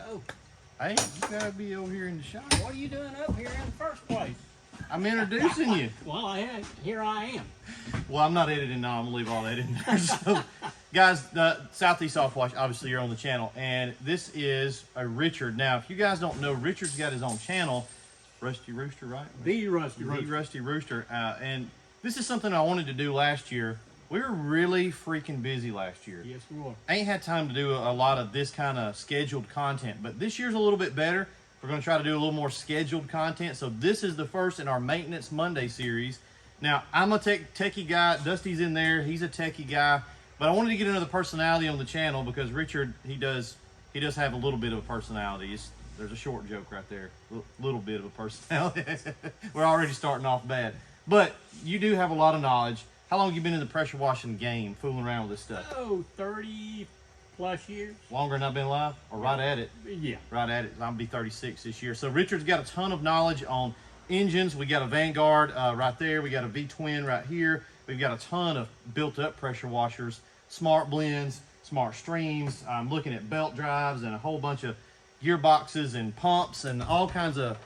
go. Hey, you gotta be over here in the shop. What are you doing up here in the first place? I'm introducing you. Well, here I am. Well, I'm not editing now. I'm gonna leave all that in there. So, guys, Southeast Softwash, obviously you're on the channel, and this is a Richard. Now, if you guys don't know, Richard's got his own channel, Rusty Rooster, right? The Rusty Rooster. The Rusty Rooster, and this is something I wanted to do last year. We were really freaking busy last year. Yes, we were. I ain't had time to do a lot of this kind of scheduled content, but this year's a little bit better. We're going to try to do a little more scheduled content. So this is the first in our Maintenance Monday series. Now, I'm a techie guy. Dusty's in there. He's a techie guy. But I wanted to get another personality on the channel because Richard, he does have a little bit of a personality. There's a short joke right there. Little bit of a personality. We're already starting off bad. But you do have a lot of knowledge. How long have you been in the pressure washing game, fooling around with this stuff? Oh, 30 plus years. Longer than I've been alive? Or right at it? Yeah. Right at it. I'll be 36 this year. So Richard's got a ton of knowledge on engines. We got a Vanguard right there. We got a V-twin right here. We've got a ton of built-up pressure washers, smart blends, smart streams. I'm looking at belt drives and a whole bunch of gearboxes and pumps and all kinds of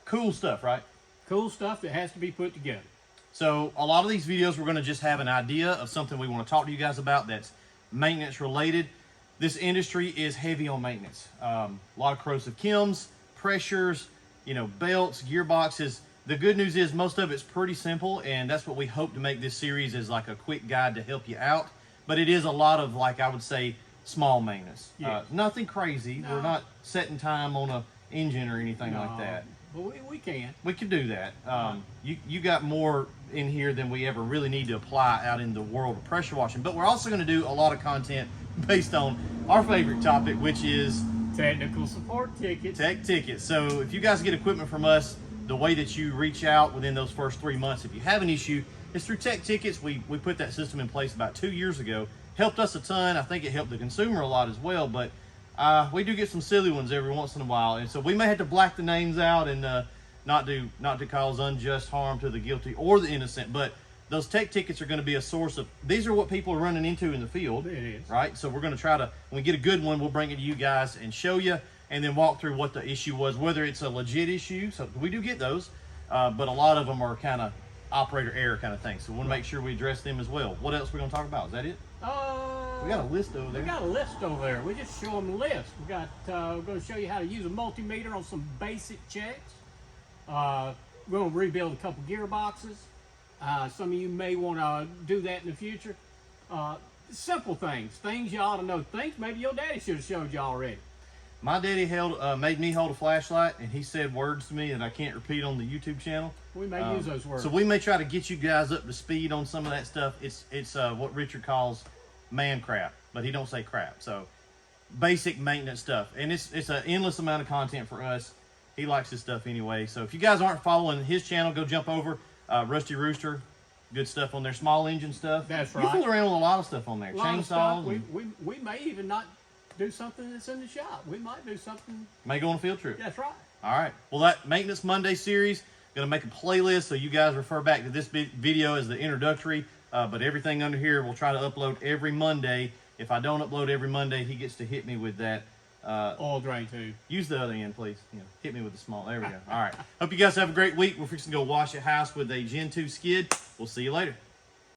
cool stuff, right? Cool stuff that has to be put together. So a lot of these videos, we're going to just have an idea of something we want to talk to you guys about that's maintenance related. This industry is heavy on maintenance. A lot of corrosive chems, pressures, belts, gearboxes. The good news is most of it's pretty simple, and that's what we hope to make this series is like a quick guide to help you out. But it is a lot of, like I would say, small maintenance. Yes. Nothing crazy. No. We're not setting time on a engine or anything like that. But we can. We can do that. You got more in here than we ever really need to apply out in the world of pressure washing. But we're also going to do a lot of content based on our favorite topic, which is Technical support tickets. tech tickets. So if you guys get equipment from us, the way that you reach out within those first 3 months, if you have an issue, is through tech tickets. We put that system in place about 2 years ago. Helped us a ton. I think it helped the consumer a lot as well. But we do get some silly ones every once in a while, and so we may have to black the names out and not to cause unjust harm to the guilty or the innocent. But those tech tickets are going to be a source of, these are what people are running into in the field. It is. Right? So we're going to try to, when we get a good one, we'll bring it to you guys and show you, and then walk through what the issue was, whether it's a legit issue. So we do get those, but a lot of them are kind of operator error kind of things. So we want to make sure we address them as well. What else are we going to talk about? Is that it? We got a list over there. We got a list over there. We just show them the list. We got. We're going to show you how to use a multimeter on some basic checks. We're going to rebuild a couple gearboxes. Some of you may want to do that in the future. Simple things you ought to know. Things maybe your daddy should have showed you already. My daddy made me hold a flashlight, and he said words to me that I can't repeat on the YouTube channel. We may use those words. So we may try to get you guys up to speed on some of that stuff. It's what Richard calls man crap, but he don't say crap. So basic maintenance stuff, and it's an endless amount of content for us. He likes this stuff anyway. So if you guys aren't following his channel, go jump over Rusty Rooster. Good stuff on there. Small engine stuff. That's right. You fool around with a lot of stuff on there. Chainsaws. We may even not do something that's in the shop. We might do something. May go on a field trip. That's right. All right. Well, that Maintenance Monday series, going to make a playlist so you guys refer back to this video as the introductory. But everything under here, we'll try to upload every Monday. If I don't upload every Monday, he gets to hit me with that. Oil drain tube. Use the other end, please. Hit me with the small. There we go. All right. Hope you guys have a great week. We're fixing to go wash a house with a Gen 2 skid. We'll see you later.